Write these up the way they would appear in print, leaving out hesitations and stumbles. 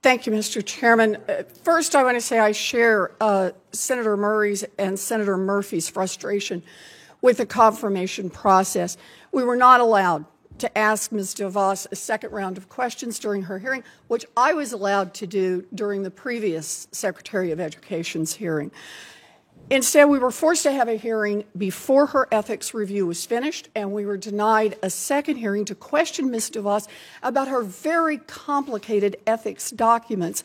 Thank you, Mr. Chairman. First, I want to say I share Senator Murray's and Senator Murphy's frustration with the confirmation process. We were not allowed to ask Ms. DeVos a second round of questions during her hearing, which I was allowed to do during the previous Secretary of Education's hearing. Instead, we were forced to have a hearing before her ethics review was finished, and we were denied a second hearing to question Ms. DeVos about her very complicated ethics documents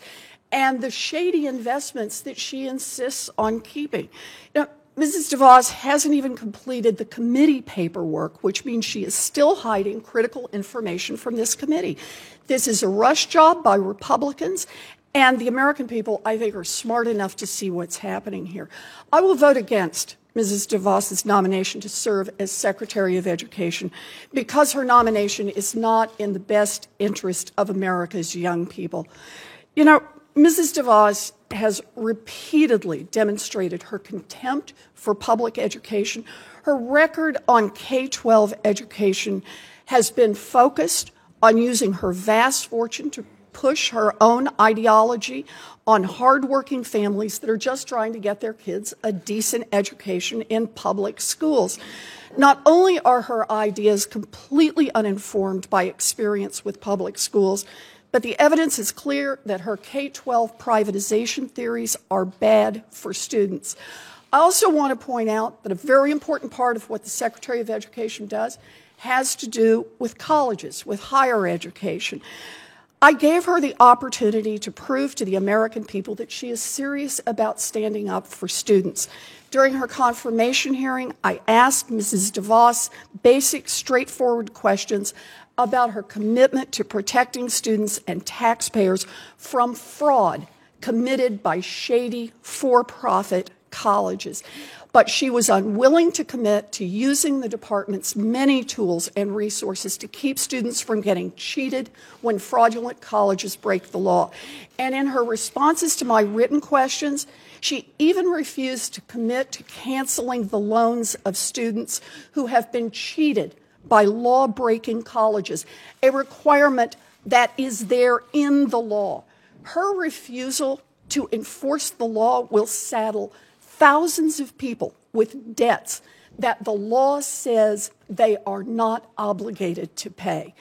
and the shady investments that she insists on keeping. Now, Mrs. DeVos hasn't even completed the committee paperwork, which means she is still hiding critical information from this committee. This is a rush job by Republicans, and the American people, I think, are smart enough to see what's happening here. I will vote against Mrs. DeVos's nomination to serve as Secretary of Education because her nomination is not in the best interest of America's young people. You know, Mrs. DeVos has repeatedly demonstrated her contempt for public education. Her record on K-12 education has been focused on using her vast fortune to push her own ideology on hardworking families that are just trying to get their kids a decent education in public schools. Not only are her ideas completely uninformed by experience with public schools, but the evidence is clear that her K-12 privatization theories are bad for students. I also want to point out that a very important part of what the Secretary of Education does has to do with colleges, with higher education. I gave her the opportunity to prove to the American people that she is serious about standing up for students. During her confirmation hearing, I asked Mrs. DeVos basic, straightforward questions about her commitment to protecting students and taxpayers from fraud committed by shady, for-profit colleges. But she was unwilling to commit to using the department's many tools and resources to keep students from getting cheated when fraudulent colleges break the law. And in her responses to my written questions, she even refused to commit to canceling the loans of students who have been cheated by law-breaking colleges, a requirement that is there in the law. Her refusal to enforce the law will saddle thousands of people with debts that the law says they are not obligated to pay.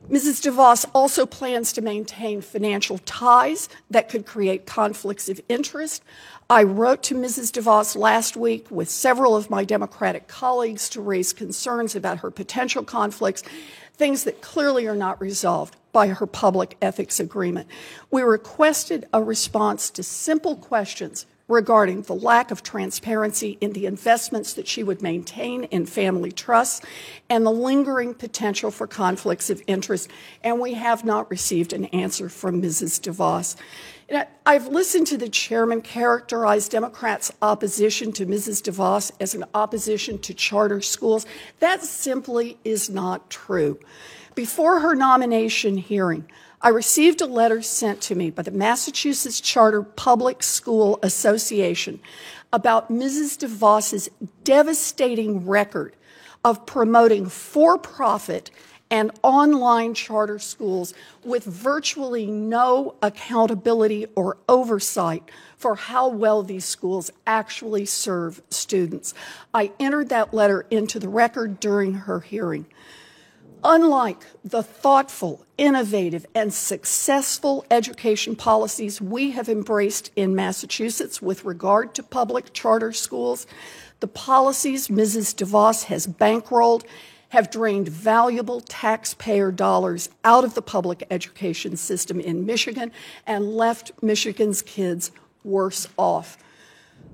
Mrs. DeVos also plans to maintain financial ties that could create conflicts of interest. I wrote to Mrs. DeVos last week with several of my Democratic colleagues to raise concerns about her potential conflicts, things that clearly are not resolved by her public ethics agreement. We requested a response to simple questions regarding the lack of transparency in the investments that she would maintain in family trusts and the lingering potential for conflicts of interest, and we have not received an answer from Mrs. DeVos. I've listened to the chairman characterize Democrats' opposition to Mrs. DeVos as an opposition to charter schools. That simply is not true. Before her nomination hearing, I received a letter sent to me by the Massachusetts Charter Public School Association about Mrs. DeVos's devastating record of promoting for-profit and online charter schools with virtually no accountability or oversight for how well these schools actually serve students. I entered that letter into the record during her hearing. Unlike the thoughtful, innovative, and successful education policies we have embraced in Massachusetts with regard to public charter schools, the policies Mrs. DeVos has bankrolled have drained valuable taxpayer dollars out of the public education system in Michigan and left Michigan's kids worse off.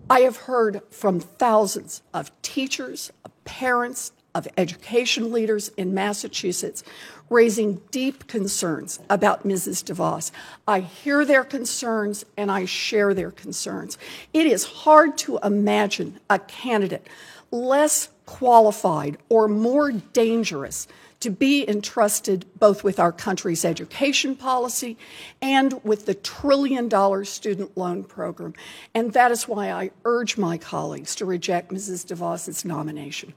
I have heard from thousands of teachers, of parents, of education leaders in Massachusetts raising deep concerns about Mrs. DeVos. I hear their concerns and I share their concerns. It is hard to imagine a candidate less qualified or more dangerous to be entrusted both with our country's education policy and with the trillion-dollar student loan program. And that is why I urge my colleagues to reject Mrs. DeVos's nomination.